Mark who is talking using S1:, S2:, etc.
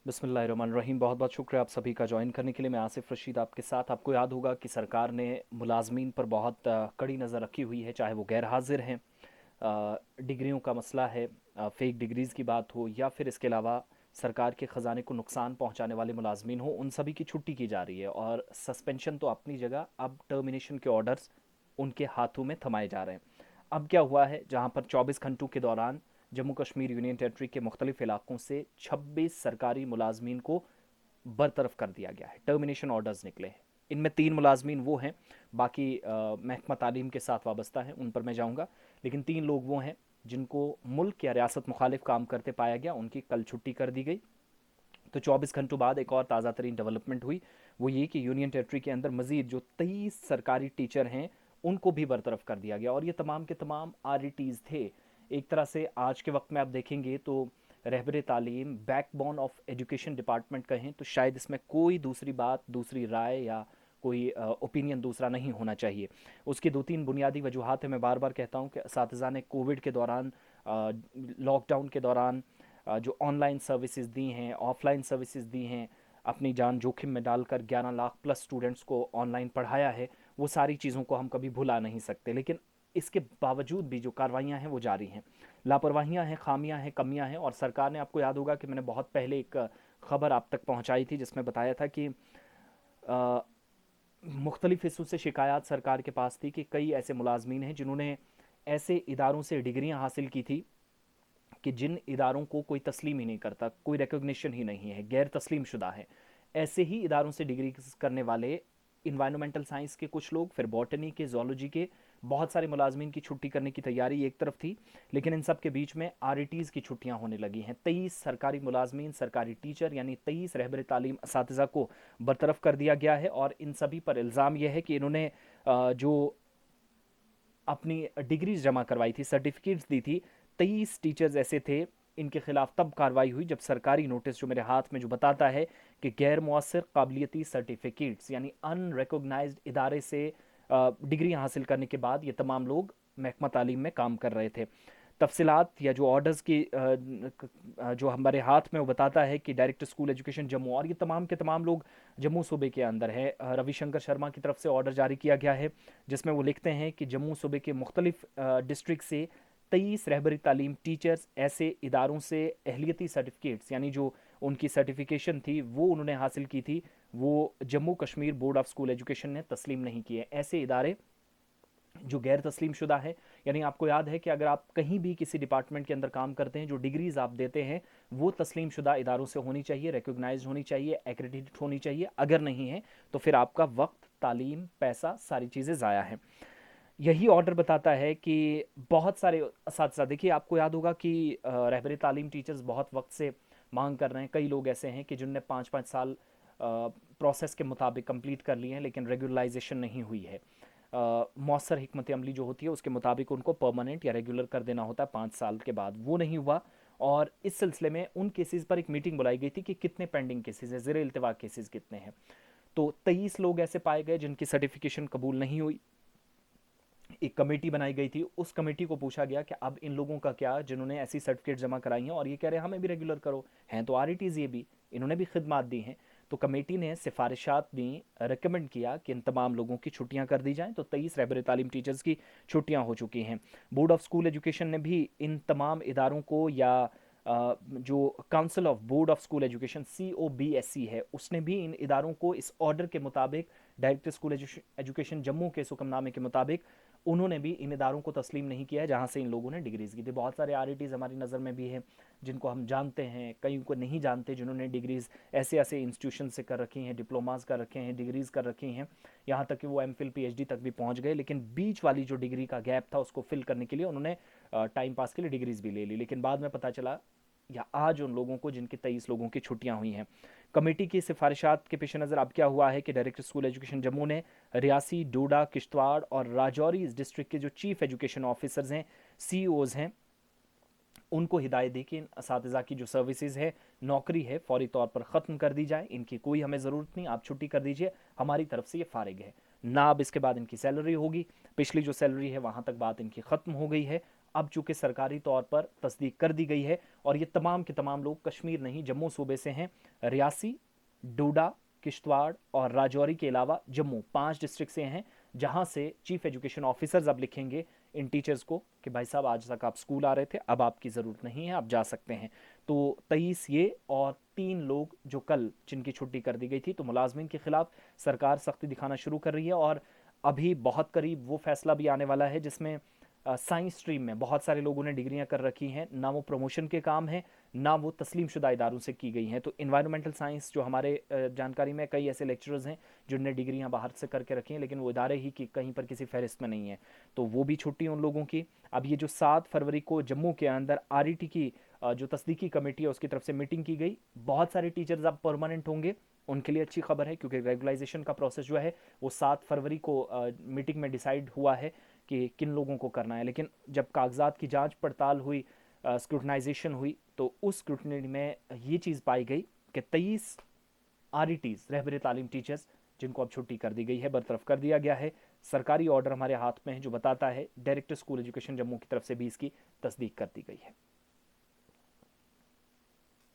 S1: बिस्मिल्लाहिर्रहमानिर्रहीम। बहुत बहुत शुक्रिया आप सभी का ज्वाइन करने के लिए। मैं आसिफ रशीद आपके साथ। आपको याद होगा कि सरकार ने मुलाजमीन पर बहुत कड़ी नज़र रखी हुई है, चाहे वो गैर हाजिर हैं, डिग्रियों का मसला है, फेक डिग्रीज़ की बात हो, या फिर इसके अलावा सरकार के ख़जाने को नुकसान पहुंचाने वाले मुलाजमीन हो, उन सभी की छुट्टी की जा रही है। और सस्पेंशन तो अपनी जगह, अब टर्मिनेशन के ऑर्डर्स उनके हाथों में थमाए जा रहे हैं। अब क्या हुआ है, जहां पर 24 घंटों के दौरान जम्मू कश्मीर यूनियन टेरिटरी के मुख्तलिफ इलाकों से 26 सरकारी मुलाजमीन को बरतरफ कर दिया गया है, टर्मिनेशन ऑर्डर्स निकले हैं। इनमें 3 मुलाजमीन वो हैं, बाकी महकमा तालीम के साथ वाबस्ता हैं, उन पर मैं जाऊँगा। लेकिन 3 लोग वो हैं जिनको मुल्क या रियासत मुखालिफ काम करते पाया गया, उनकी कल छुट्टी कर दी गई। तो 24 घंटों बाद एक और ताज़ा तरीन डेवलपमेंट हुई, वो ये कि यूनियन टेरिटरी के अंदर मजीद जो 23 सरकारी टीचर हैं उनको भी बरतरफ कर दिया गया। और ये तमाम के तमाम आर थे। एक तरह से आज के वक्त में आप देखेंगे तो रहबर तालीम बैकबोन ऑफ एजुकेशन डिपार्टमेंट कहें तो शायद इसमें कोई दूसरी बात, दूसरी राय या कोई ओपिनियन दूसरा नहीं होना चाहिए। उसकी 2-3 बुनियादी वजूहत है। मैं बार बार कहता हूँ कि असातिज़ा ने कोविड के दौरान, लॉकडाउन के दौरान जो ऑनलाइन सर्विसेज दी हैं, ऑफलाइन सर्विसेज दी हैं, अपनी जान जोखिम में डालकर 11 लाख प्लस स्टूडेंट्स को ऑनलाइन पढ़ाया है। वो सारी चीज़ों को हम कभी भुला नहीं सकते। लेकिन इसके बावजूद भी जो कार्रवाइयाँ हैं वो जारी हैं। लापरवाहियाँ हैं, खामियाँ हैं, कमियाँ हैं। और सरकार ने, आपको याद होगा कि मैंने बहुत पहले एक खबर आप तक पहुँचाई थी जिसमें बताया था कि मुख्तलिफ हिस्सों से शिकायत सरकार के पास थी कि कई ऐसे मुलाजमीन हैं जिन्होंने ऐसे इदारों से डिग्रियां हासिल की थी कि जिन इदारों को कोई तस्लीम ही नहीं करता, कोई रिकॉग्निशन ही नहीं है, गैर तस्लीम शुदा है। ऐसे ही इदारों से डिग्री करने वाले इन्वायरमेंटल साइंस के कुछ लोग, फिर बॉटनी के, जोलॉजी के बहुत सारे मुलाजमीन की छुट्टी करने की तैयारी एक तरफ थी। लेकिन इन सब के बीच में आर की छुट्टियां होने लगी हैं। 23 सरकारी मुलाजमीन, सरकारी टीचर यानी 23 रहबर तालीम असातिज़ा को बरतरफ कर दिया गया है। और इन सभी पर इल्ज़ाम यह है कि इन्होंने जो अपनी डिग्रीज जमा करवाई थी, सर्टिफिकेट्स दी थी, 23 टीचर्स ऐसे थे। इनके खिलाफ तब कार्रवाई हुई जब सरकारी नोटिस जो मेरे हाथ में जो बताता है कि गैर मौसर काबिलियती सर्टिफिकेट्स यानी अनरिकॉग्नाइज्ड इदारे से डिग्री हासिल करने के बाद ये तमाम लोग महकमा तालीम में काम कर रहे थे। तफसीलात या जो ऑर्डर्स की जो हमारे हाथ में वो बताता है कि डायरेक्टर स्कूल एजुकेशन जम्मू, और ये तमाम के तमाम लोग जम्मू सूबे के अंदर है। रविशंकर शर्मा की तरफ से ऑर्डर जारी किया गया है जिसमें वो लिखते हैं कि जम्मू सूबे के मुख्तलिफ डिस्ट्रिक्ट से 23 रहबरी तालीम टीचर्स ऐसे इदारों से अहलियती सर्टिफिकेट्स यानी जो उनकी सर्टिफिकेशन थी वो उन्होंने हासिल की थी, वो Jammu Kashmir board of school education ने तस्लीम नहीं किए। ऐसे इदारे जो गैर तस्लीम शुदा है, यानी आपको याद है कि अगर आप कहीं भी किसी डिपार्टमेंट के अंदर काम करते हैं, जो डिग्रीज आप देते हैं वो तस्लीम शुदा इदारों से होनी चाहिए, रिकॉग्नाइज होनी चाहिए, एक्रेडिटेड होनी चाहिए। अगर नहीं है तो फिर आपका वक्त, तालीम, पैसा, सारी चीज़ें ज़ाया हैं। यही ऑर्डर बताता है कि बहुत सारे असातिज़ा, देखिए आपको याद होगा कि रहबरी तालीम टीचर्स बहुत वक्त से मांग कर रहे हैं। कई लोग ऐसे हैं कि जिनने 5-5 साल प्रोसेस के मुताबिक कंप्लीट कर लिए हैं लेकिन रेगुलराइजेशन नहीं हुई है। मौसर हिकमत अमली जो होती है उसके मुताबिक उनको परमानेंट या रेगुलर कर देना होता है 5 साल के बाद, वो नहीं हुआ। और इस सिलसिले में उन केसेस पर एक मीटिंग बुलाई गई थी कि कितने पेंडिंग केसेस हैं, ज़ेर इल्तवा केसेस कितने हैं। तो 23 लोग ऐसे पाए गए जिनकी सर्टिफिकेशन कबूल नहीं हुई। एक कमेटी बनाई गई थी, उस कमेटी को पूछा गया कि अब इन लोगों का क्या, जिन्होंने ऐसी सर्टिफिकेट जमा कराई हैं और ये कह रहे हैं हमें भी रेगुलर करो, हैं तो आर ये भी, इन्होंने भी खिदमात दी हैं। तो कमेटी ने सिफारिशात दी, रिकमेंड किया कि इन तमाम लोगों की छुट्टियां कर दी जाएं। तो 23 रहबर तालीम टीचर्स की छुट्टियां हो चुकी हैं। बोर्ड ऑफ स्कूल एजुकेशन ने भी इन तमाम इदारों को, या जो council of board of school education COBSE है, उसने भी इन इदारों को इस ऑर्डर के मुताबिक, डायरेक्टर स्कूल एजुकेशन जम्मू के हुक्मनामे के मुताबिक, उन्होंने भी इन इदारों को तस्लीम नहीं किया है जहाँ से इन लोगों ने डिग्रीज की थी। बहुत सारे आर हमारी नज़र में भी हैं जिनको हम जानते हैं, कई को नहीं जानते, जिन्होंने डिग्रीज ऐसे ऐसे इंस्टीट्यूशन से कर रखी हैं, डिप्लोमाज कर रखे हैं, डिग्रीज कर रखी हैं, यहाँ तक कि वो MPhil PhD तक भी पहुँच गए। लेकिन बीच वाली जो डिग्री का गैप था उसको फिल करने के लिए उन्होंने टाइम पास के लिए डिग्रीज भी ले ली। लेकिन बाद में पता चला, या आज उन लोगों को जिनकी 23 लोगों की छुट्टियां हुई हैं। कमेटी की सिफारिशात के पेश नज़र अब क्या हुआ है कि डायरेक्टर स्कूल एजुकेशन जम्मू ने रियासी, डोडा, किश्तवाड़ और राजौरी इस डिस्ट्रिक्ट के जो चीफ एजुकेशन ऑफिसर्स हैं, CEOs हैं, उनको हिदायत दी कि इन असातिज़ा की जो सर्विसेज है, नौकरी है, फौरी तौर पर ख़त्म कर दी जाए। इनकी कोई हमें ज़रूरत नहीं, आप छुट्टी कर दीजिए, हमारी तरफ से ये फारिग है। ना अब इसके बाद इनकी सैलरी होगी, पिछली जो सैलरी है वहाँ तक बात इनकी ख़त्म हो गई है। अब चूंकि सरकारी तौर पर तस्दीक कर दी गई है और ये तमाम के तमाम लोग कश्मीर नहीं जम्मू सूबे से हैं, रियासी, डोडा, किश्तवाड़ और राजौरी के अलावा जम्मू 5 डिस्ट्रिक्ट से हैं, जहां से चीफ एजुकेशन ऑफिसर्स अब लिखेंगे इन टीचर्स को कि भाई साहब आज तक आप स्कूल आ रहे थे, अब आपकी ज़रूरत नहीं है, आप जा सकते हैं। तो 23 ये और 3 लोग जो कल जिनकी छुट्टी कर दी गई थी, तो मुलाजमीन के खिलाफ सरकार सख्ती दिखाना शुरू कर रही है। और अभी बहुत करीब वो फैसला भी आने वाला है जिसमें साइंस स्ट्रीम में बहुत सारे लोगों ने डिग्रियां कर रखी हैं, ना वो प्रमोशन के काम है, ना वो तस्लीम शुदा इदारों से की गई हैं। तो इन्वायरमेंटल साइंस जो हमारे जानकारी में कई ऐसे लेक्चरर्स हैं जिनने डिग्रियां बाहर से करके रखी हैं, लेकिन वो इदारे ही की कहीं पर किसी फहरिस्त में नहीं है, तो वो भी छुट्टी उन लोगों की। अब ये जो 7 फरवरी को जम्मू के अंदर आरईटी की जो तस्दीकी कमेटी है उसकी तरफ से मीटिंग की गई, बहुत सारे टीचर्स अब परमानेंट होंगे, उनके लिए अच्छी खबर है, क्योंकि रेगुलाइजेशन का प्रोसेस जो है वो 7 फरवरी को मीटिंग में डिसाइड हुआ है कि किन लोगों को करना है। लेकिन जब कागजात की जांच पड़ताल हुई, स्क्रूटनाइजेशन हुई, तो उस स्क्रूटनी में ये चीज़ पाई गई कि 23 आरईटीज रहबर तालीम टीचर्स जिनको अब छुट्टी कर दी गई है, बरतरफ कर दिया गया है। सरकारी ऑर्डर हमारे हाथ में है जो बताता है, डायरेक्टर स्कूल एजुकेशन जम्मू की तरफ से भी इसकी तस्दीक कर दी गई है।